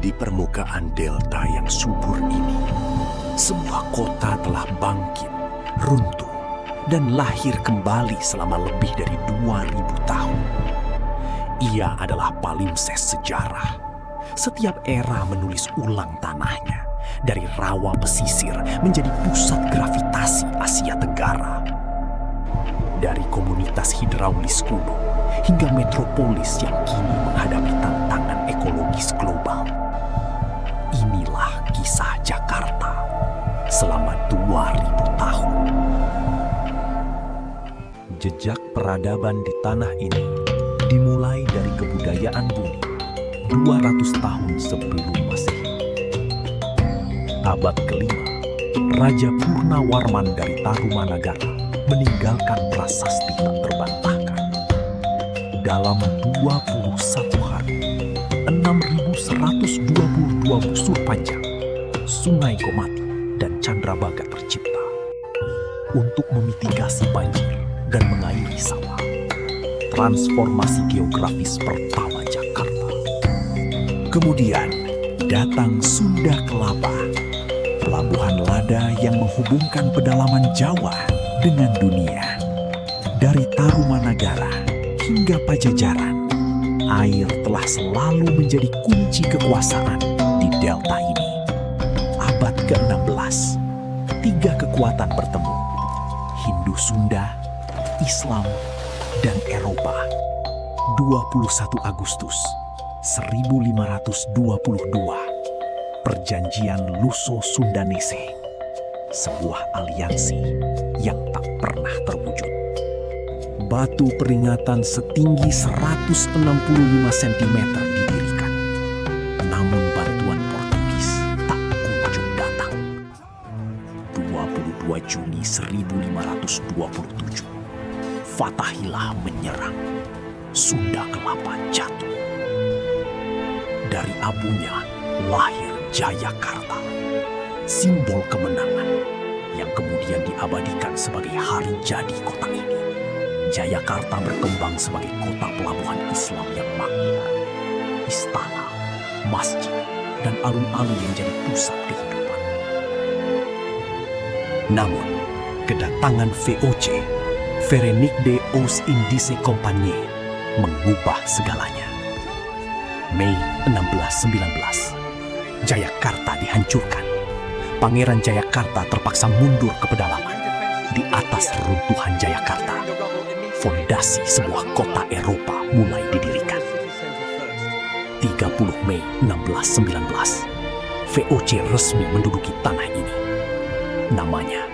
Di permukaan delta yang subur ini, sebuah kota telah bangkit, runtuh, dan lahir kembali selama lebih dari 2000 tahun. Ia adalah palimpsest sejarah. Setiap era menulis ulang tanahnya, dari rawa pesisir menjadi pusat gravitasi Asia Tenggara. Dari komunitas hidraulis kuno hingga metropolis yang kini menghadapi tantangan ekologis global. Inilah kisah Jakarta selama 2000 tahun. Jejak peradaban di tanah ini dimulai dari kebudayaan bumi 200 tahun sebelum Masehi. Abad kelima, Raja Purnawarman dari Tarumanagara meninggalkan prasasti tak terbantahkan. Dalam 21 hari, 6.122 busur panjang, Sungai Komati dan Candrabaga tercipta untuk memitigasi banjir dan mengairi sawah. Transformasi geografis pertama Jakarta. Kemudian datang Sunda Kelapa, pelabuhan lada yang menghubungkan pedalaman Jawa dengan dunia. Dari Tarumanagara hingga Pajajaran, air telah selalu menjadi kunci kekuasaan di delta ini. Abad ke-16, 3 kekuatan bertemu: Hindu-Sunda, Islam, dan Eropa. 21 Agustus 1522, Perjanjian Luso-Sundanese, sebuah aliansi yang tak pernah terwujud. Batu peringatan setinggi 165 cm didirikan, namun bantuan Portugis tak kunjung datang. 22 Juni 1527, Fatahillah menyerang. Sunda Kelapa jatuh. Dari abunya lahir Jayakarta, simbol kemenangan yang kemudian diabadikan sebagai hari jadi kota ini. Jayakarta berkembang sebagai kota pelabuhan Islam yang makmur. Istana, masjid, dan alun-alun yang jadi pusat kehidupan. Namun, kedatangan VOC, Verenigde Oost-Indische Compagnie, mengubah segalanya. Mei 1619, Jayakarta dihancurkan. Pangeran Jayakarta terpaksa mundur ke pedalaman. Di atas runtuhan Jayakarta, fondasi sebuah kota Eropa mulai didirikan. 30 Mei 1619, VOC resmi menduduki tanah ini. Namanya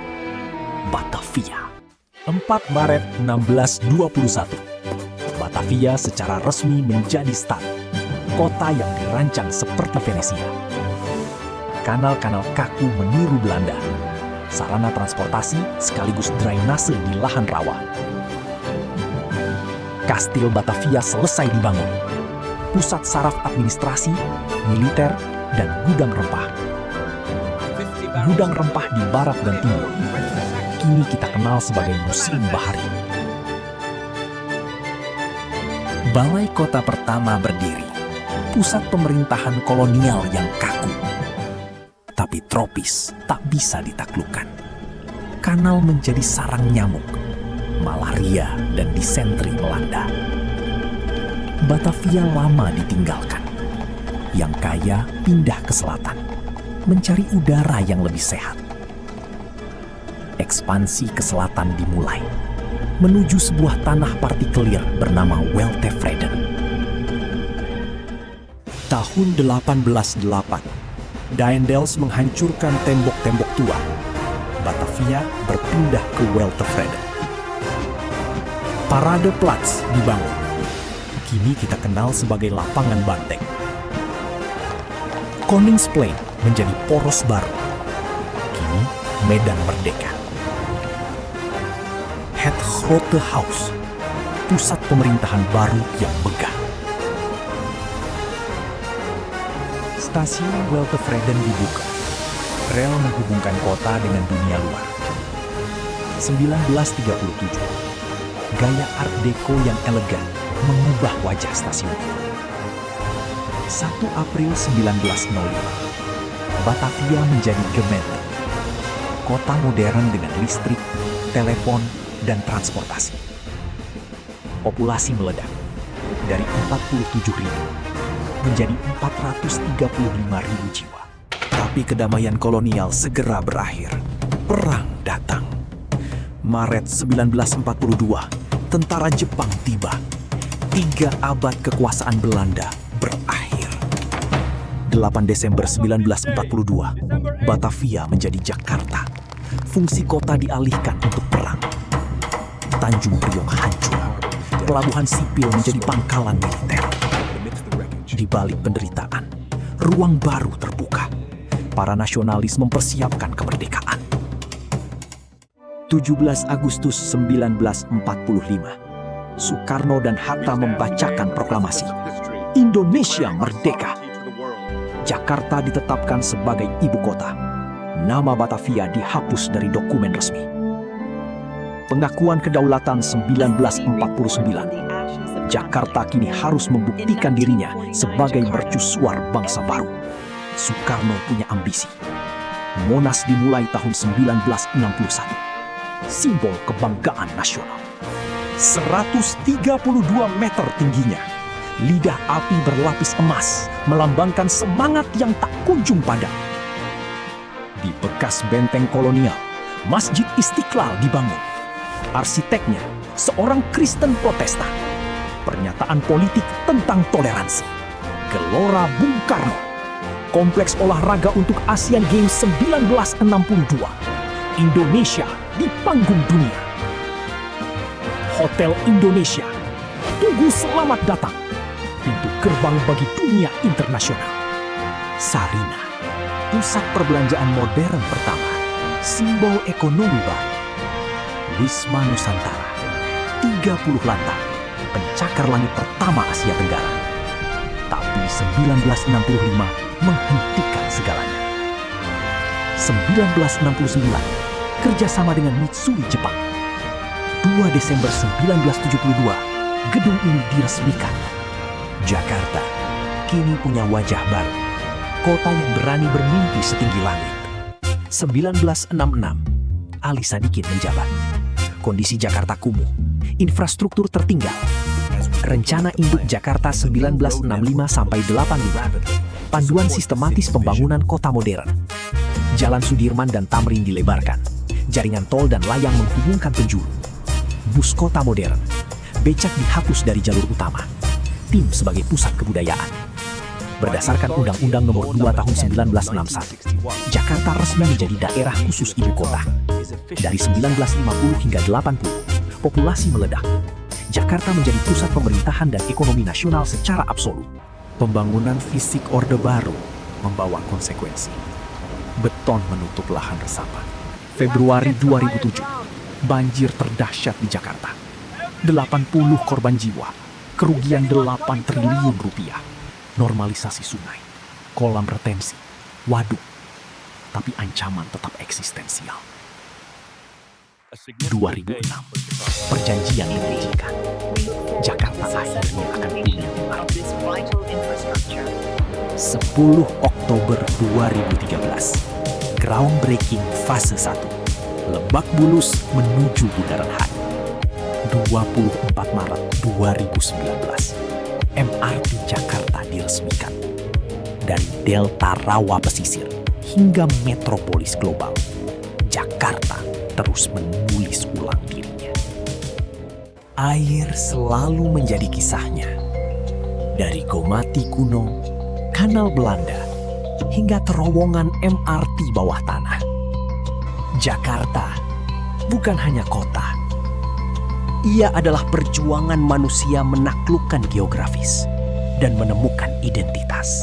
Batavia. 4 Maret 1621, Batavia secara resmi menjadi stat, kota yang dirancang seperti Venesia. Kanal-kanal kaku meniru Belanda, sarana transportasi sekaligus drainase di lahan rawa. Kastil Batavia selesai dibangun, pusat saraf administrasi, militer, dan gudang rempah. Gudang rempah di barat dan timur kini kita kenal sebagai Museum Bahari. Balai kota pertama berdiri, pusat pemerintahan kolonial yang kaku. Tapi tropis tak bisa ditaklukkan. Kanal menjadi sarang nyamuk, malaria dan disentri melanda. Batavia lama ditinggalkan. Yang kaya pindah ke selatan, mencari udara yang lebih sehat. Ekspansi ke selatan dimulai, menuju sebuah tanah partikelir bernama Weltevreden. Tahun 1808, Daendels menghancurkan tembok-tembok tua. Batavia berpindah ke Weltevreden. Paradeplatz dibangun. Kini kita kenal sebagai lapangan banteng. Koningsplein menjadi poros baru. Kini Medan Merdeka. Het Grote Huis, pusat pemerintahan baru yang megah. Stasiun Weltevreden dibuka. Rel menghubungkan kota dengan dunia luar. 1937, gaya Art Deco yang elegan mengubah wajah stasiun. 1 April 1905, Batavia menjadi Gemeente, kota modern dengan listrik, telepon, dan transportasi. Populasi meledak dari 47.000 menjadi 435.000 jiwa. Tapi kedamaian kolonial segera berakhir. Perang datang. Maret 1942, tentara Jepang tiba. 3 abad kekuasaan Belanda berakhir. 8 Desember 1942, Batavia menjadi Jakarta. Fungsi kota dialihkan untuk perang. Tanjung Priok hancur. Pelabuhan sipil menjadi pangkalan militer. Di balik penderitaan, ruang baru terbuka. Para nasionalis mempersiapkan kemerdekaan. 17 Agustus 1945, Soekarno dan Hatta membacakan proklamasi. Indonesia merdeka. Jakarta ditetapkan sebagai ibu kota. Nama Batavia dihapus dari dokumen resmi. Pengakuan kedaulatan 1949. Jakarta kini harus membuktikan dirinya sebagai mercusuar bangsa baru. Soekarno punya ambisi. Monas dimulai tahun 1961. Simbol kebanggaan nasional. 132 meter tingginya. Lidah api berlapis emas melambangkan semangat yang tak kunjung padam. Di bekas benteng kolonial, Masjid Istiqlal dibangun. Arsiteknya seorang Kristen Protestan. Pernyataan politik tentang toleransi. Gelora Bung Karno. Kompleks olahraga untuk Asian Games 1962. Indonesia di panggung dunia. Hotel Indonesia. Tunggu selamat datang. Pintu gerbang bagi dunia internasional. Sarina. Pusat perbelanjaan modern pertama. Simbol ekonomi baru. Wisma Nusantara. 30 lantai. Pencakar langit pertama Asia Tenggara. Tapi 1965 menghentikan segalanya. 1969, kerjasama dengan Mitsui Jepang. 2 Desember 1972, gedung ini diresmikan. Jakarta kini punya wajah baru. Kota yang berani bermimpi setinggi langit. 1966, Ali Sadikin menjabat. Kondisi Jakarta kumuh. Infrastruktur tertinggal. Rencana Induk Jakarta 1965-85. Panduan sistematis pembangunan kota modern. Jalan Sudirman dan Tamrin dilebarkan. Jaringan tol dan layang menghubungkan penjuru. Bus kota modern. Becak dihapus dari jalur utama. Tim sebagai pusat kebudayaan. Berdasarkan Undang-Undang Nomor 2 Tahun 1961, Jakarta resmi menjadi daerah khusus ibu kota. Dari 1950 hingga 80, populasi meledak. Jakarta menjadi pusat pemerintahan dan ekonomi nasional secara absolut. Pembangunan fisik Orde Baru membawa konsekuensi. Beton menutup lahan resapan. Februari 2007, banjir terdahsyat di Jakarta. 80 korban jiwa, kerugian 8 triliun rupiah. Normalisasi sungai, kolam retensi, waduk. Tapi ancaman tetap eksistensial. 2006, perjanjian dijanjikan. Jakarta akhirnya akan punya MRT. 10 Oktober 2013, groundbreaking fase 1. Lebak Bulus menuju Bundaran HI. 24 Maret 2019, MRT Jakarta diresmikan. Dari Delta Rawa Pesisir hingga metropolis global, Jakarta terus menulis ulang dirinya. Air selalu menjadi kisahnya. Dari Gomati kuno, Kanal Belanda, hingga terowongan MRT bawah tanah. Jakarta bukan hanya kota. Ia adalah perjuangan manusia menaklukkan geografis dan menemukan identitas.